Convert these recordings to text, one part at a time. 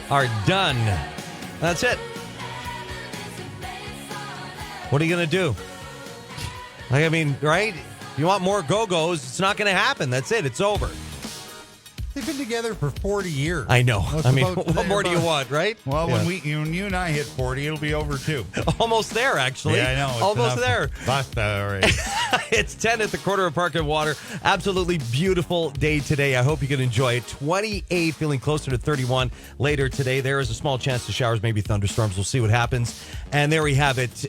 are done. That's it. What are you going to do? I mean, right? You want more Go-Go's, it's not going to happen. That's it. It's over. They've been together for 40 years. I know. What more do you want, right? Well, when you and I hit 40, it'll be over too. Almost there, actually. Yeah, I know. It's almost there. Basta already. It's 10 at the corner of Park and Water. Absolutely beautiful day today. I hope you can enjoy it. 28, feeling closer to 31 later today. There is a small chance of showers, maybe thunderstorms. We'll see what happens. And there we have it.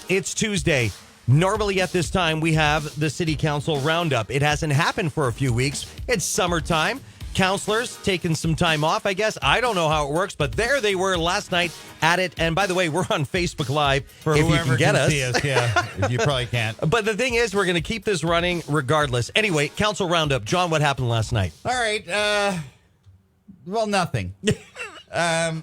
It's Tuesday. Normally at this time, we have the City Council Roundup. It hasn't happened for a few weeks. It's summertime. Councilors taking some time off, I guess. I don't know how it works, but there they were last night at it. And by the way, we're on Facebook Live for if whoever you can get us. See us. Yeah, you probably can't. But the thing is, we're going to keep this running regardless. Anyway, Council Roundup. John, what happened last night? All right. Well, nothing.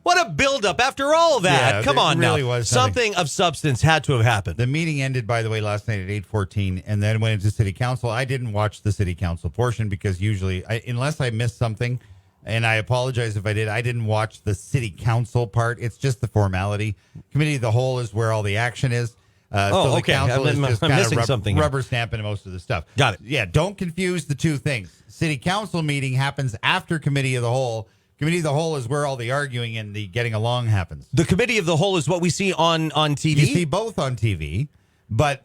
What a buildup after all that. Yeah, Come on really now. was Something of substance had to have happened. The meeting ended, by the way, last night at 8:14, and then went into City Council. I didn't watch the City Council portion because usually, unless I missed something, and I apologize if I did, I didn't watch the City Council part. It's just the formality. Committee of the Whole is where all the action is. So the okay. council is just I'm kind missing of something rubber stamping most of the stuff. Got it. Yeah, don't confuse the two things. City Council meeting happens after Committee of the Whole. Committee of the Whole is where all the arguing and the getting along happens. The Committee of the Whole is what we see on TV? You see both on TV, but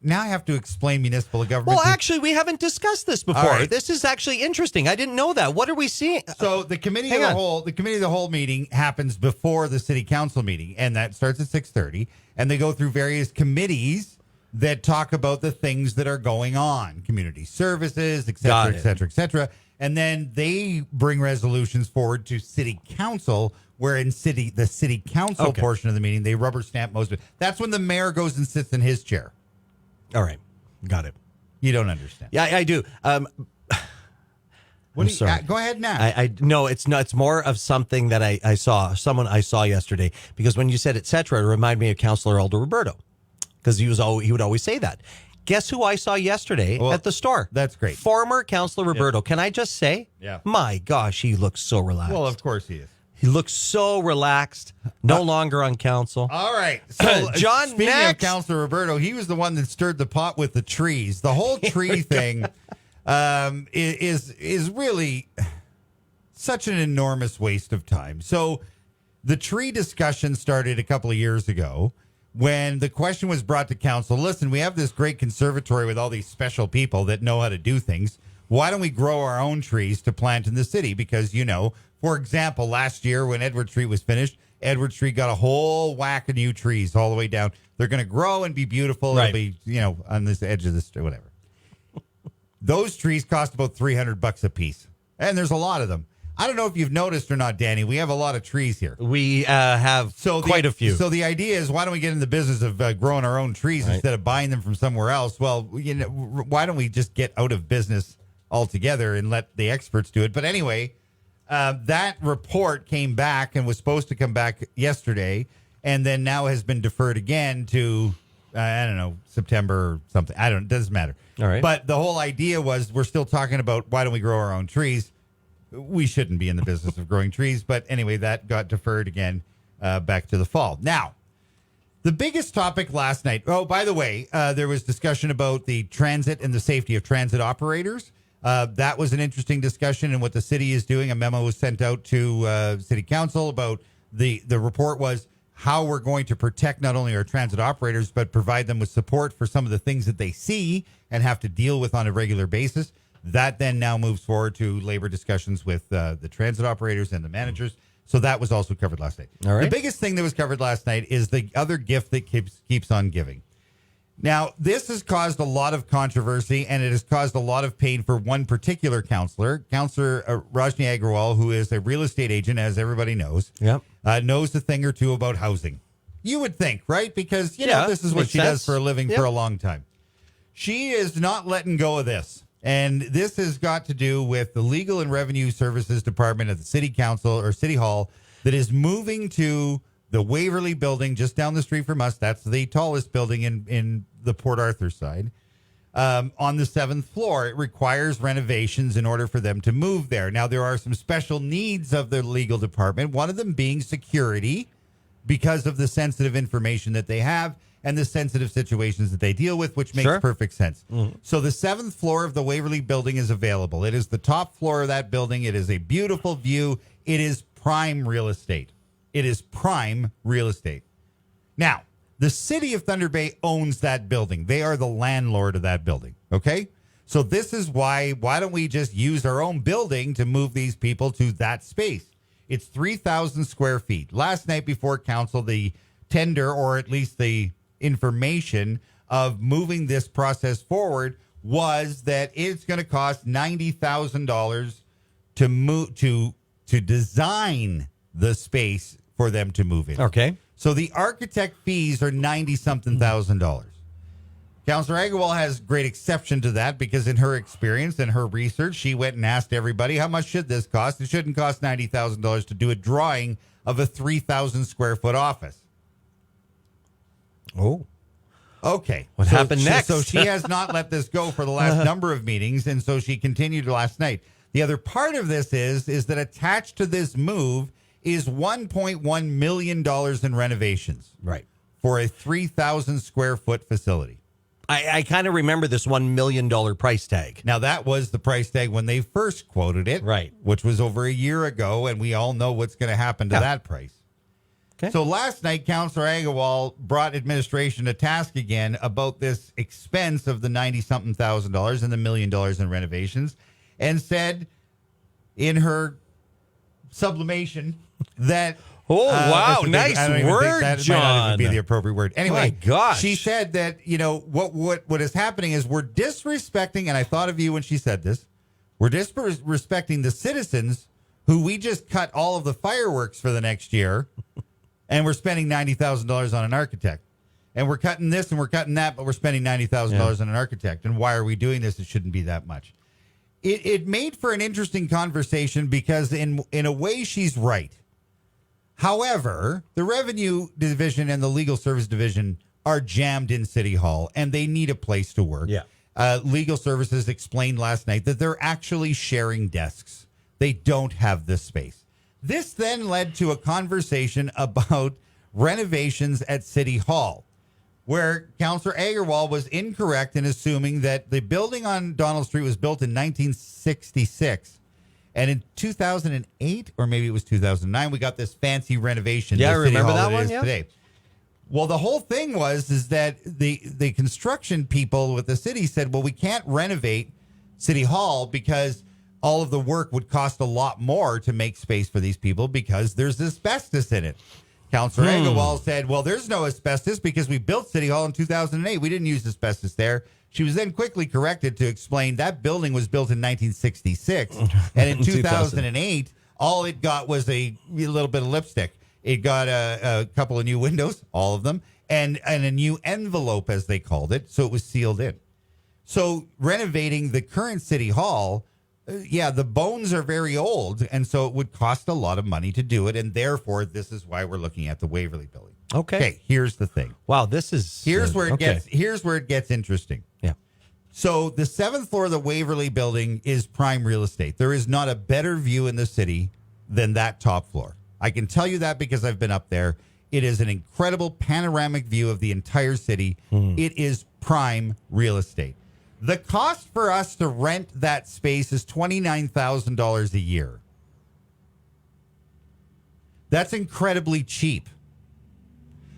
now I have to explain municipal government. Well, actually, we haven't discussed this before. Right. This is actually interesting. I didn't know that. What are we seeing? So the Committee of the Whole meeting happens before the City Council meeting, and that starts at 6:30, and they go through various committees that talk about the things that are going on, community services, et cetera, et cetera, et cetera. And then they bring resolutions forward to City Council, where in the City Council portion of the meeting, they rubber stamp most of it. That's when the mayor goes and sits in his chair. All right. Got it. You don't understand. Yeah, I do. Sorry. Go ahead now. I no, it's not. It's more of something that I saw. Someone I saw yesterday. Because when you said et cetera, it reminded me of Councillor Aldo Roberto. Because he would always say that. Guess who I saw yesterday at the store? That's great. Former Councillor Roberto. Can I just say? Yeah. My gosh, he looks so relaxed. Well, of course he is. He looks so relaxed. No longer on council. All right. So, John, speaking next. of Councillor Roberto, he was the one that stirred the pot with the trees. The whole tree thing is really such an enormous waste of time. So the tree discussion started a couple of years ago when the question was brought to council. Listen, we have this great conservatory with all these special people that know how to do things. Why don't we grow our own trees to plant in the city? Because, for example, last year when Edward Street was finished, Edward Street got a whole whack of new trees all the way down. They're going to grow and be beautiful. Right. They'll be, on this edge of the street, whatever. Those trees cost about $300 a piece. And there's a lot of them. I don't know if you've noticed or not, Danny. We have a lot of trees here. We have quite a few. So the idea is, why don't we get in the business of growing our own trees instead of buying them from somewhere else? Well, why don't we just get out of business altogether and let the experts do it? But anyway, that report came back and was supposed to come back yesterday, and then now has been deferred again to, September or something. It doesn't matter. All right. But the whole idea was, we're still talking about why don't we grow our own trees? We shouldn't be in the business of growing trees. But anyway, that got deferred again back to the fall. Now, the biggest topic last night. Oh, by the way, there was discussion about the transit and the safety of transit operators. That was an interesting discussion and what the city is doing. A memo was sent out to City Council about the report was how we're going to protect not only our transit operators, but provide them with support for some of the things that they see and have to deal with on a regular basis. That then now moves forward to labor discussions with the transit operators and the managers. So that was also covered last night. All right. The biggest thing that was covered last night is the other gift that keeps on giving. Now, this has caused a lot of controversy, and it has caused a lot of pain for one particular counselor, Counselor Rajni Agrawal, who is a real estate agent, as everybody knows. Yep. Knows a thing or two about housing. You would think, right? Because, this is what makes she sense. does for a living for a long time. She is not letting go of this. And this has got to do with the Legal and Revenue Services Department of the City Council or City Hall that is moving to the Waverly building just down the street from us. That's the tallest building in the Port Arthur side. on the 7th floor. It requires renovations in order for them to move there. Now, there are some special needs of the legal department, one of them being security because of the sensitive information that they have and the sensitive situations that they deal with, which makes perfect sense. So the 7th floor of the Waverly Building is available. It is the top floor of that building. It is a beautiful view. It is prime real estate. It is prime real estate. Now, the city of Thunder Bay owns that building. They are the landlord of that building, okay? So this is why don't we just use our own building to move these people to that space? It's 3,000 square feet. Last night before council, the tender, or at least the information of moving this process forward, was that it's going to cost $90,000 to move to design the space for them to move in. Okay. So the architect fees are $90-something thousand. Councillor Agarwal has great exception to that because in her experience and her research, she went and asked everybody, how much should this cost? It shouldn't cost $90,000 to do a drawing of a 3,000 square foot office. Oh. Okay. What happened next? So she has not let this go for the last number of meetings, and so she continued last night. The other part of this is that attached to this move is $1.1 million in renovations. Right. For a 3,000 square foot facility. I kind of remember this $1 million price tag. Now, that was the price tag when they first quoted it. Right. Which was over a year ago, and we all know what's going to happen to that price. Okay. So last night, Councillor Agarwal brought administration to task again about this expense of the $90-something thousand and the $1 million in renovations, and said in her sublimation that Oh, wow. Nice word, that John. might not even be the appropriate word. Anyway, My gosh. she said that, what is happening is we're disrespecting, and I thought of you when she said this, we're disrespecting the citizens who we just cut all of the fireworks for the next year, and we're spending $90,000 on an architect. And we're cutting this and we're cutting that, but we're spending $90,000 on an architect. And why are we doing this? It shouldn't be that much. It made for an interesting conversation because in a way she's right. However, the revenue division and the legal service division are jammed in City Hall and they need a place to work. Yeah. Legal services explained last night that they're actually sharing desks. They don't have this space. This then led to a conversation about renovations at City Hall, where Councillor Agarwal was incorrect in assuming that the building on Donald Street was built in 1966. And in 2008, or maybe it was 2009, we got this fancy renovation. Yeah, I City remember Hall that one, yeah. Today. Well, the whole thing is that the construction people with the city said, well, we can't renovate City Hall because all of the work would cost a lot more to make space for these people because there's asbestos in it. Councillor Agarwal said, well, there's no asbestos because we built City Hall in 2008. We didn't use asbestos there. She was then quickly corrected to explain that building was built in 1966. And in 2008, all it got was a little bit of lipstick. It got a couple of new windows, all of them, and a new envelope, as they called it. So it was sealed in. So renovating the current City Hall, the bones are very old. And so it would cost a lot of money to do it. And therefore, this is why we're looking at the Waverly building. Okay. Here's the thing. Wow, this is here's where it gets interesting. Yeah. So the 7th floor of the Waverly building is prime real estate. There is not a better view in the city than that top floor. I can tell you that because I've been up there. It is an incredible panoramic view of the entire city. It is prime real estate. The cost for us to rent that space is $29,000 a year. That's incredibly cheap.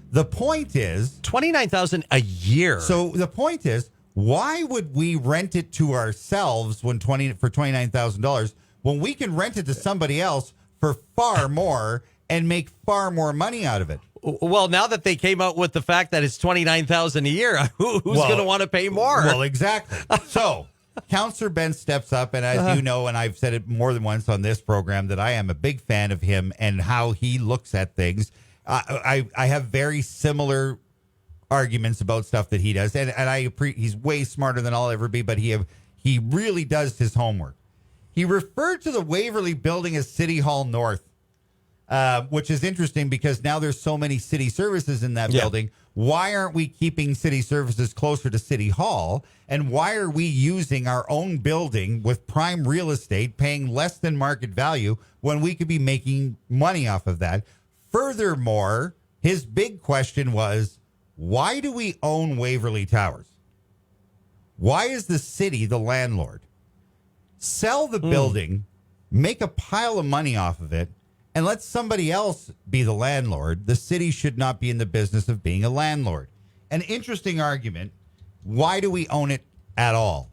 The point is $29,000 a year. So the point is, why would we rent it to ourselves for $29,000 when we can rent it to somebody else for far more and make far more money out of it? Well, now that they came out with the fact that it's $29,000 a year, who's going to want to pay more? Well, exactly. So Councillor Ben steps up, and as you know, and I've said it more than once on this program, that I am a big fan of him and how he looks at things. I have very similar arguments about stuff that he does, and he's way smarter than I'll ever be, but he really does his homework. He referred to the Waverly building as City Hall North, which is interesting because now there's so many city services in that building. Why aren't we keeping city services closer to City Hall? And why are we using our own building with prime real estate, paying less than market value when we could be making money off of that? Furthermore, his big question was, why do we own Waverly Towers? Why is the city the landlord? Sell the building, make a pile of money off of it, and let somebody else be the landlord. The city should not be in the business of being a landlord. An interesting argument. Why do we own it at all?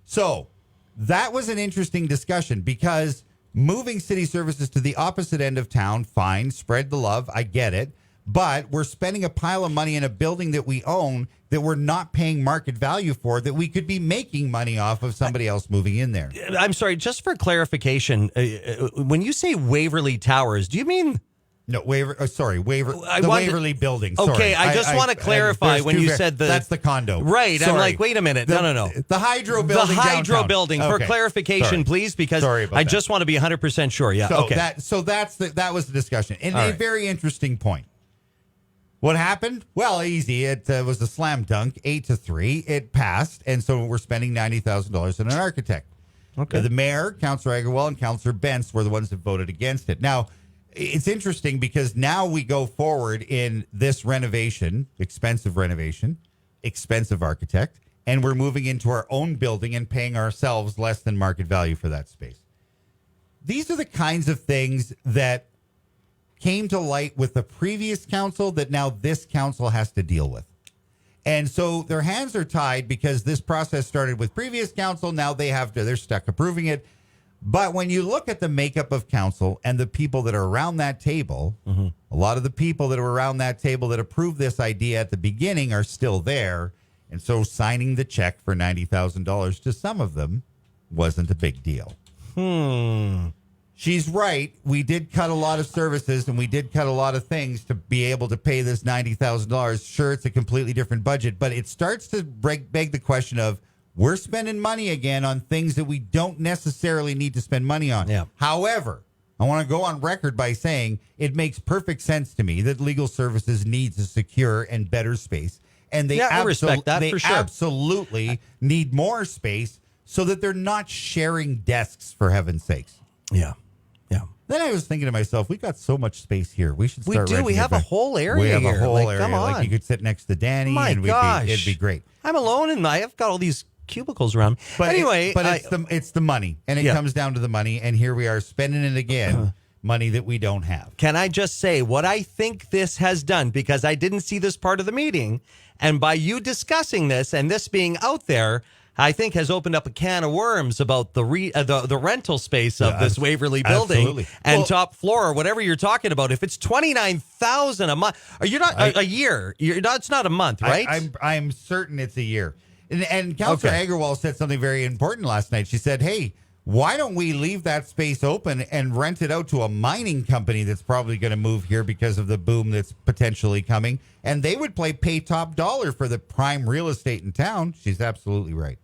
So that was an interesting discussion because moving city services to the opposite end of town, fine, spread the love, I get it. But we're spending a pile of money in a building that we own that we're not paying market value for, that we could be making money off of somebody else moving in there. I'm sorry, just for clarification, when you say Waverly Towers, do you mean... No, Waverly building. Okay, Sorry. I just want to clarify when you said that's the condo. Right, Sorry. I'm like, wait a minute. No. The Hydro building. The Hydro downtown. building. For Okay. clarification, Sorry. please, because Sorry about I that. just want to be 100% sure. Yeah, okay. That was the discussion. And All a right. very interesting point. What happened? Well, easy. It was a slam dunk, 8-3. It passed, and so we're spending $90,000 on an architect. Okay. The mayor, Councillor Agarwal, and Councillor Bentz were the ones that voted against it. Now, it's interesting because now we go forward in this renovation, expensive architect, and we're moving into our own building and paying ourselves less than market value for that space. These are the kinds of things that came to light with the previous council that now this council has to deal with. And so their hands are tied because this process started with previous council. Now they're stuck approving it. But when you look at the makeup of council and the people that are around that table, a lot of the people that are around that table that approved this idea at the beginning are still there. And so signing the check for $90,000 to some of them wasn't a big deal. She's right. We did cut a lot of services and we did cut a lot of things to be able to pay this $90,000. Sure, it's a completely different budget, but it starts to beg the question of, we're spending money again on things that we don't necessarily need to spend money on. Yeah. However, I want to go on record by saying it makes perfect sense to me that legal services needs a secure and better space. And they, I respect that for sure. absolutely need more space so that they're not sharing desks, for heaven's sakes. Yeah. Then I was thinking to myself, we got so much space here. We should start. We have a whole area We have here. a whole Like, area. come on. Like you could sit next to Danny, My and gosh. it'd be great. I'm alone and I've got all these cubicles around. But anyway, it's the money, and it comes down to the money. And here we are spending it again, money that we don't have. can I just say what I think this has done? Because I didn't see this part of the meeting. And by you discussing this and this being out there, I think has opened up a can of worms about the rental space of this Waverly building absolutely. and top floor or whatever you're talking about. If it's $29,000 a month, are you not a year? It's not a month, right? I'm certain it's a year. And Councillor Agarwal said something very important last night. She said, "Hey, why don't we leave that space open and rent it out to a mining company that's probably going to move here because of the boom that's potentially coming? And they would pay top dollar for the prime real estate in town." She's absolutely right.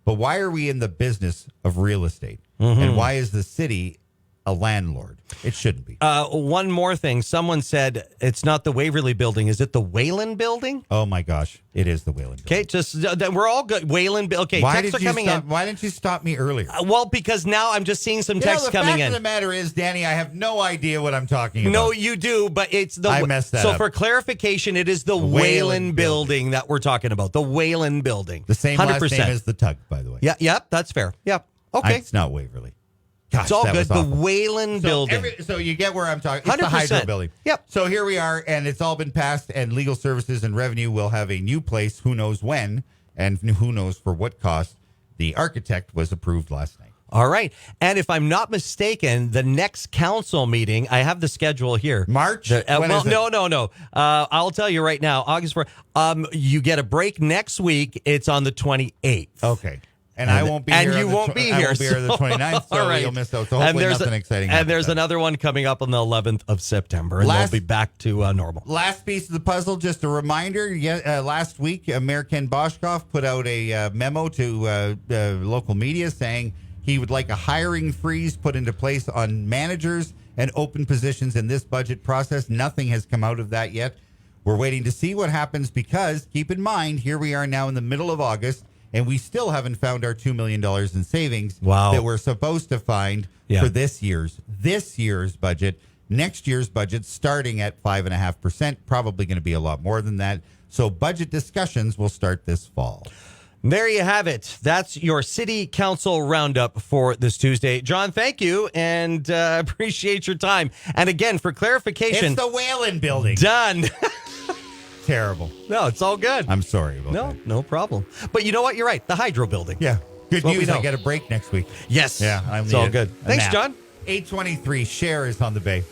But why are we in the business of real estate? And why is the city a landlord? It shouldn't be. One more thing. Someone said it's not the Waverly building. Is it the Wayland building? Oh, my gosh. It is the Wayland building. Okay, just we're all good. Wayland. Okay, Why texts are did you coming stop? in. Why didn't you stop me earlier? Well, because now I'm just seeing some texts the coming fact in. of the matter is, Danny, I have no idea what I'm talking about. No, you do, but it's the. I messed that so up. for clarification, it is the Wayland Wayland building that we're talking about. The Wayland building. The same last name as the Tug, by the way. Yeah, yep, that's fair. Yep. Okay. It's not Waverly. Gosh, It's all that good. was The awful. Wayland building. So you get where I'm talking. It's the 100%. Hydro building. Yep. So here we are, and it's all been passed, and Legal Services and Revenue will have a new place, who knows when, and who knows for what cost. The architect was approved last night. All right. And if I'm not mistaken, the next council meeting, I have the schedule here. March? When is it? No. I'll tell you right now, August 4th. You get a break next week. It's on the 28th. Okay. And I won't be here. And you won't be here. I won't be here the 29th, so all right. you'll miss out. So hopefully nothing exciting And happens there's then. another one coming up on the 11th of September, and we'll be back to normal. Last piece of the puzzle, just a reminder. Last week, Mayor Ken Boshkoff put out a memo to local media saying he would like a hiring freeze put into place on managers and open positions in this budget process. Nothing has come out of that yet. We're waiting to see what happens because, keep in mind, here we are now in the middle of August, and we still haven't found our $2 million in savings that we're supposed to find for this year's budget. Next year's budget starting at 5.5%, probably going to be a lot more than that. So budget discussions will start this fall. There you have it. That's your city council roundup for this Tuesday. John, thank you, and appreciate your time. And again, for clarification, it's the Whalen Building. Done. Terrible. No, it's all good. I'm sorry about that. No problem. But you know what? You're right. The Hydro Building. Yeah. Good news. I get a break next week. Yes. Yeah. It's all good. Thanks, John. 8:23. Cher is on the Bay.